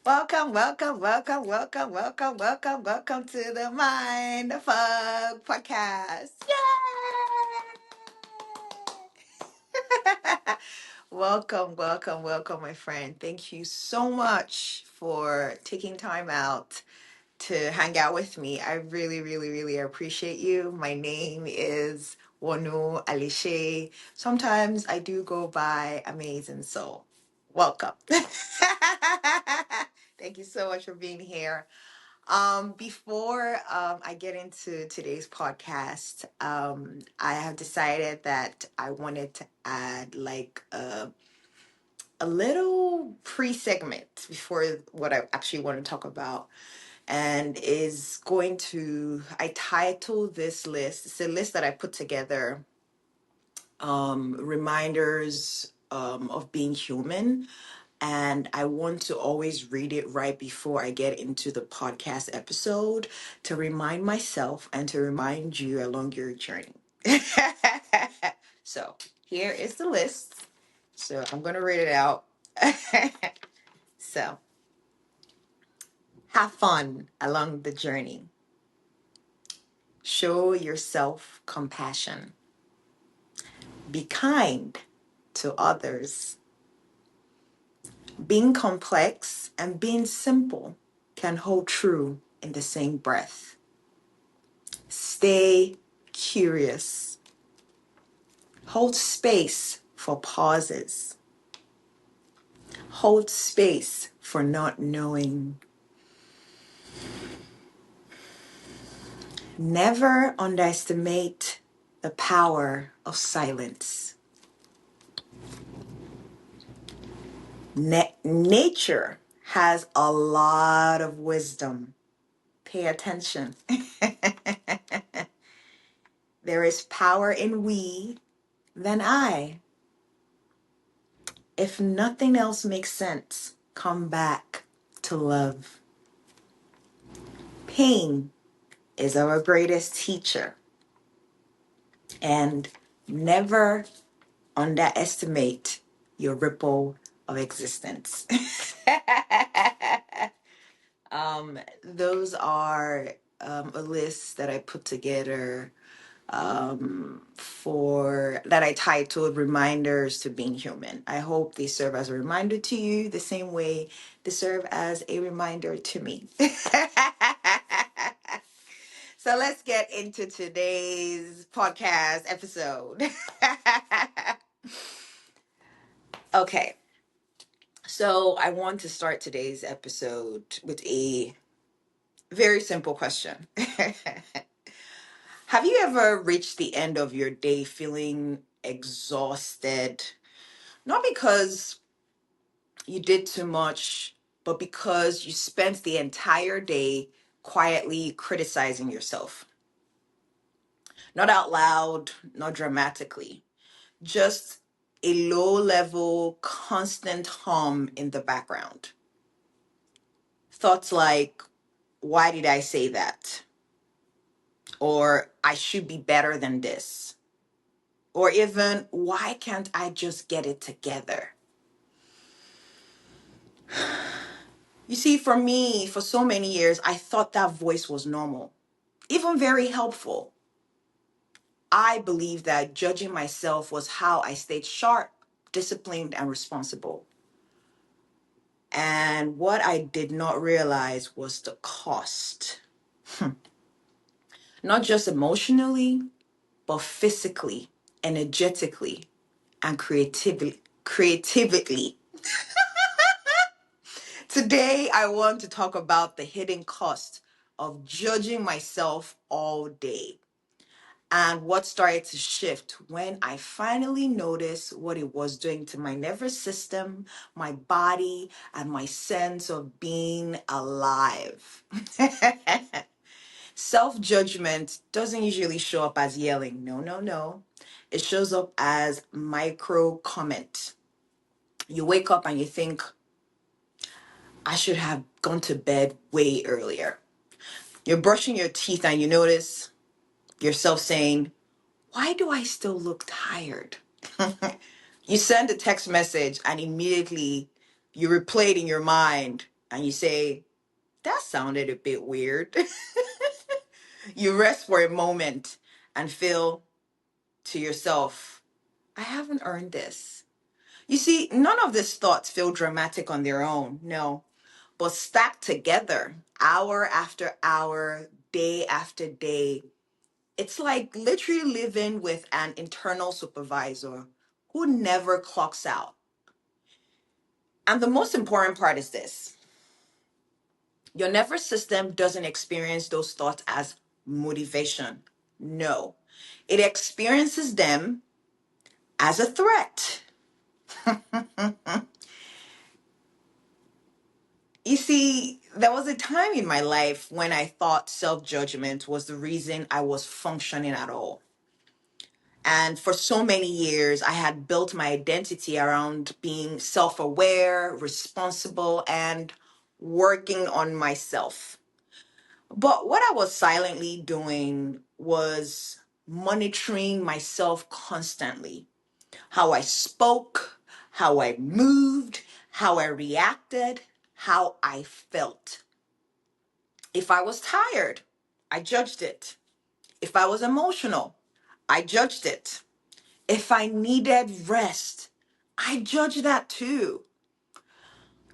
Welcome, welcome, welcome, welcome, welcome, welcome, welcome to the Mind Fug Podcast. Yay! Welcome, welcome, welcome, my friend. Thank you so much for taking time out to hang out with me. I really, really, really appreciate you. My name is wonu Alishe. Sometimes I do go by Amazing Soul. Welcome. Thank you so much for being here. Before I get into today's podcast, I have decided that I wanted to add like a little pre-segment before what I actually want to talk about, and is going to I titled this list. It's a list that I put together, reminders of being human, and I want to always read it right before I get into the podcast episode to remind myself and to remind you along your journey. So here is the list. So I'm going to read it out. So have fun along the journey. Show yourself compassion. Be kind to others. Being complex and being simple can hold true in the same breath. Stay curious. Hold space for pauses. Hold space for not knowing. Never underestimate the power of silence. Nature has a lot of wisdom. Pay attention. There is power in we than I. If nothing else makes sense, come back to love. Pain is our greatest teacher. And never underestimate your ripple of existence. Those are a list that I put together for that I titled Reminders to Being Human. I hope they serve as a reminder to you the same way they serve as a reminder to me. So let's get into today's podcast episode. Okay, so I want to start today's episode with a very simple question. Have you ever reached the end of your day feeling exhausted? Not because you did too much, but because you spent the entire day quietly criticizing yourself. Not out loud, not dramatically, just a low level, constant hum in the background. Thoughts like, why did I say that? Or I should be better than this. Or even, why can't I just get it together? You see, for me, for so many years, I thought that voice was normal, even very helpful. I believed that judging myself was how I stayed sharp, disciplined, and responsible. And what I did not realize was the cost, not just emotionally, but physically, energetically, and creatively. Today, I want to talk about the hidden cost of judging myself all day and what started to shift when I finally noticed what it was doing to my nervous system, my body, and my sense of being alive. Self judgment doesn't usually show up as yelling. No, no, no. It shows up as micro comment. You wake up and you think, I should have gone to bed way earlier. You're brushing your teeth and you notice yourself saying, why do I still look tired? You send a text message and immediately you replay it in your mind. and you say, that sounded a bit weird. You rest for a moment and feel to yourself, I haven't earned this. You see, none of these thoughts feel dramatic on their own, no, but stacked together, hour after hour, day after day. It's like literally living with an internal supervisor who never clocks out. And the most important part is this: your nervous system doesn't experience those thoughts as motivation. No, it experiences them as a threat. You see, there was a time in my life when I thought self judgment was the reason I was functioning at all. And for so many years, I had built my identity around being self aware, responsible, and working on myself. But what I was silently doing was monitoring myself constantly: how I spoke, how I moved, how I reacted, how I felt. If I was tired, I judged it. If I was emotional, I judged it. If I needed rest, I judged that too.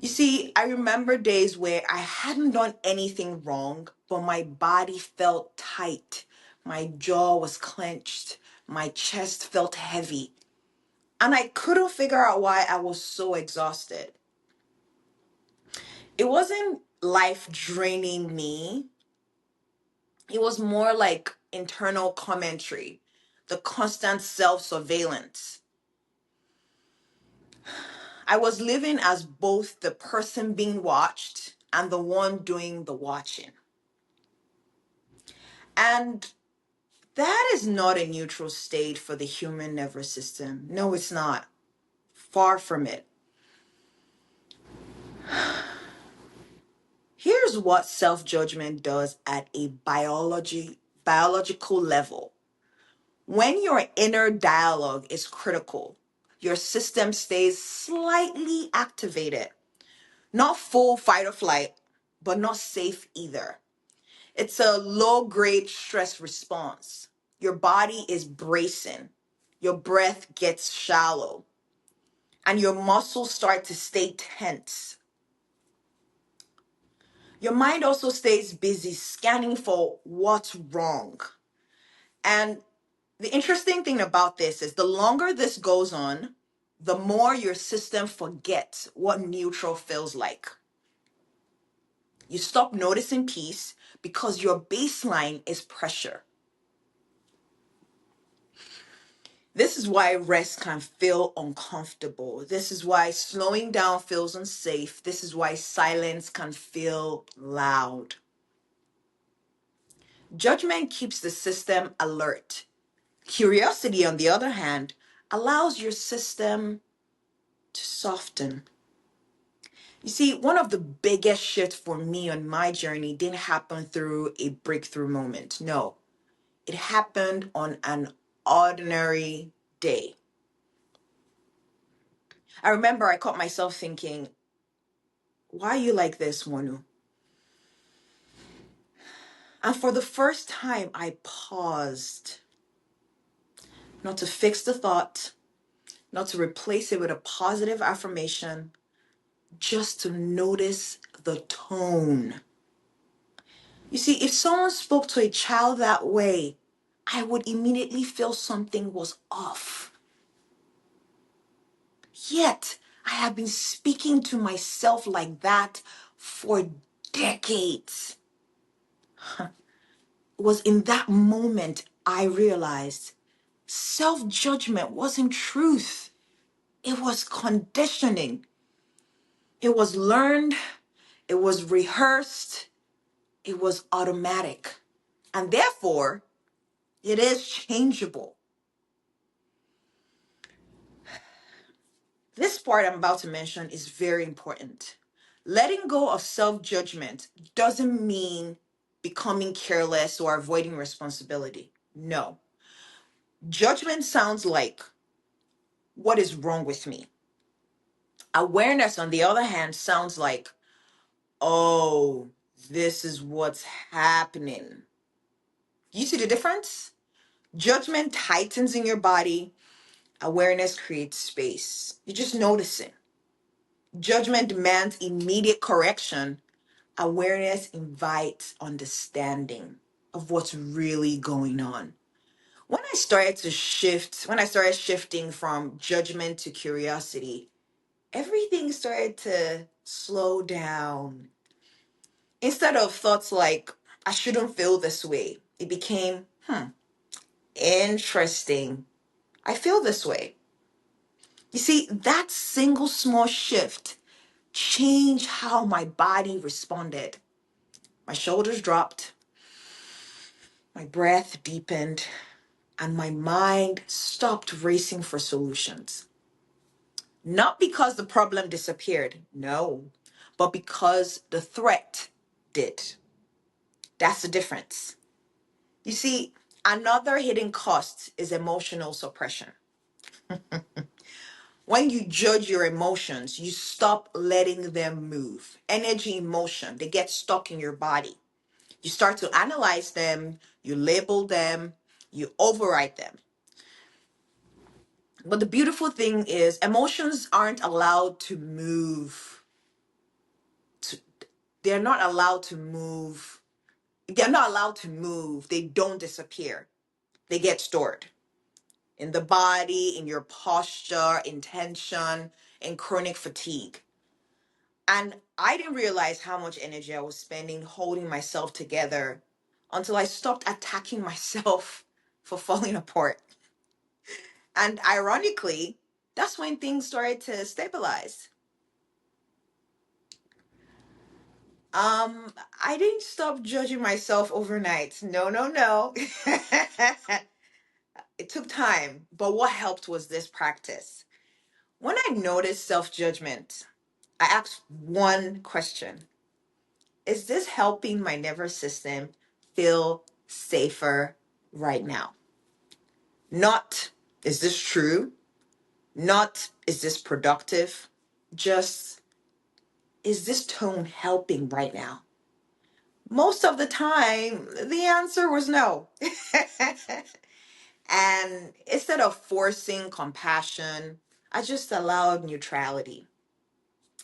You see, I remember days where I hadn't done anything wrong, but my body felt tight. My jaw was clenched. My chest felt heavy. And I couldn't figure out why I was so exhausted. It wasn't life draining me, it was more like internal commentary, the constant self surveillance. I was living as both the person being watched and the one doing the watching. And that is not a neutral state for the human nervous system. No, it's not. Far from it. Here's what self-judgment does at a biological level. When your inner dialogue is critical, your system stays slightly activated. Not full fight or flight, but not safe either. It's a low grade stress response. Your body is bracing, your breath gets shallow, and your muscles start to stay tense. Your mind also stays busy scanning for what's wrong. And the interesting thing about this is the longer this goes on, the more your system forgets what neutral feels like. You stop noticing peace because your baseline is pressure. This is why rest can feel uncomfortable. This is why slowing down feels unsafe. This is why silence can feel loud. Judgment keeps the system alert. Curiosity, on the other hand, allows your system to soften. You see, one of the biggest shifts for me on my journey didn't happen through a breakthrough moment. No, it happened on an ordinary day. I remember I caught myself thinking, why are you like this, wonu? And for the first time, I paused, not to fix the thought, not to replace it with a positive affirmation, just to notice the tone. You see, if someone spoke to a child that way, I would immediately feel something was off. Yet, I have been speaking to myself like that for decades. It was in that moment I realized self-judgment wasn't truth. It was conditioning. It was learned. It was rehearsed. It was automatic. And therefore, it is changeable. This part I'm about to mention is very important. Letting go of self-judgment doesn't mean becoming careless or avoiding responsibility. No. Judgment sounds like, what is wrong with me? Awareness, on the other hand, sounds like, oh, this is what's happening. You see the difference? Judgment tightens in your body, awareness creates space. You just notice it. Judgment demands immediate correction, awareness invites understanding of what's really going on. When I started shifting from judgment to curiosity, everything started to slow down. Instead of thoughts like, I shouldn't feel this way, it became, interesting. I feel this way. You see, that single small shift changed how my body responded. My shoulders dropped, my breath deepened, and my mind stopped racing for solutions. Not because the problem disappeared, no, but because the threat did. That's the difference. You see, another hidden cost is emotional suppression. When you judge your emotions, you stop letting them move. Energy, emotion, they get stuck in your body. You start to analyze them, you label them, you override them. But the beautiful thing is, emotions aren't allowed to move. They're not allowed to move. They're not allowed to move. They don't disappear. They get stored in the body, in your posture, in tension, in chronic fatigue. And I didn't realize how much energy I was spending holding myself together until I stopped attacking myself for falling apart. And ironically, that's when things started to stabilize. Um, I didn't stop judging myself overnight. No, no, no. It took time, but what helped was this practice. When I noticed self-judgment, I asked one question. Is this helping my nervous system feel safer right now? Not, is this true? Not, is this productive? Just, is this tone helping right now? Most of the time, the answer was no. And instead of forcing compassion, I just allowed neutrality.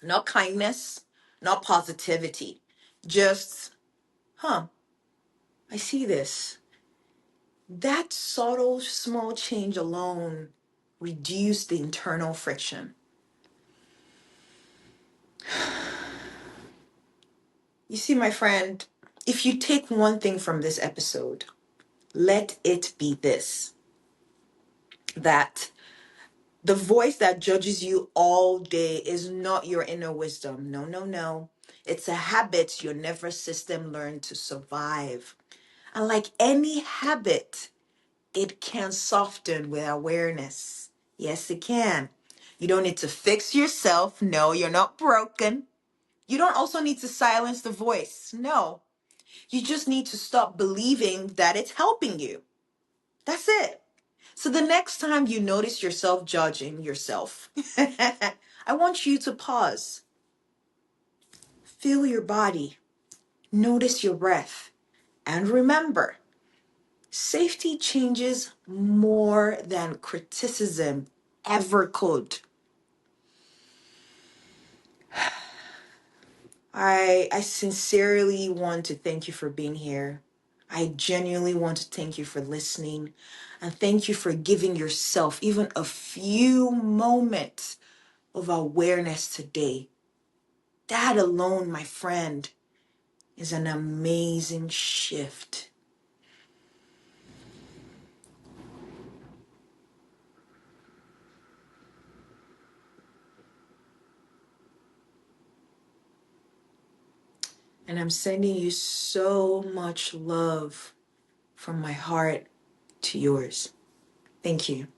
Not kindness, not positivity. Just, I see this. That subtle, small change alone reduced the internal friction. You see, my friend, if you take one thing from this episode, let it be this: that the voice that judges you all day is not your inner wisdom. No, no, no. It's a habit your nervous system learned to survive. And like any habit, it can soften with awareness. Yes, it can. You don't need to fix yourself. No, you're not broken. You don't also need to silence the voice. No, you just need to stop believing that it's helping you. That's it. So the next time you notice yourself judging yourself, I want you to pause, feel your body, notice your breath, and remember, safety changes more than criticism ever could. I sincerely want to thank you for being here. I genuinely want to thank you for listening, and thank you for giving yourself even a few moments of awareness today. That alone, my friend, is an amazing shift. And I'm sending you so much love from my heart to yours. Thank you.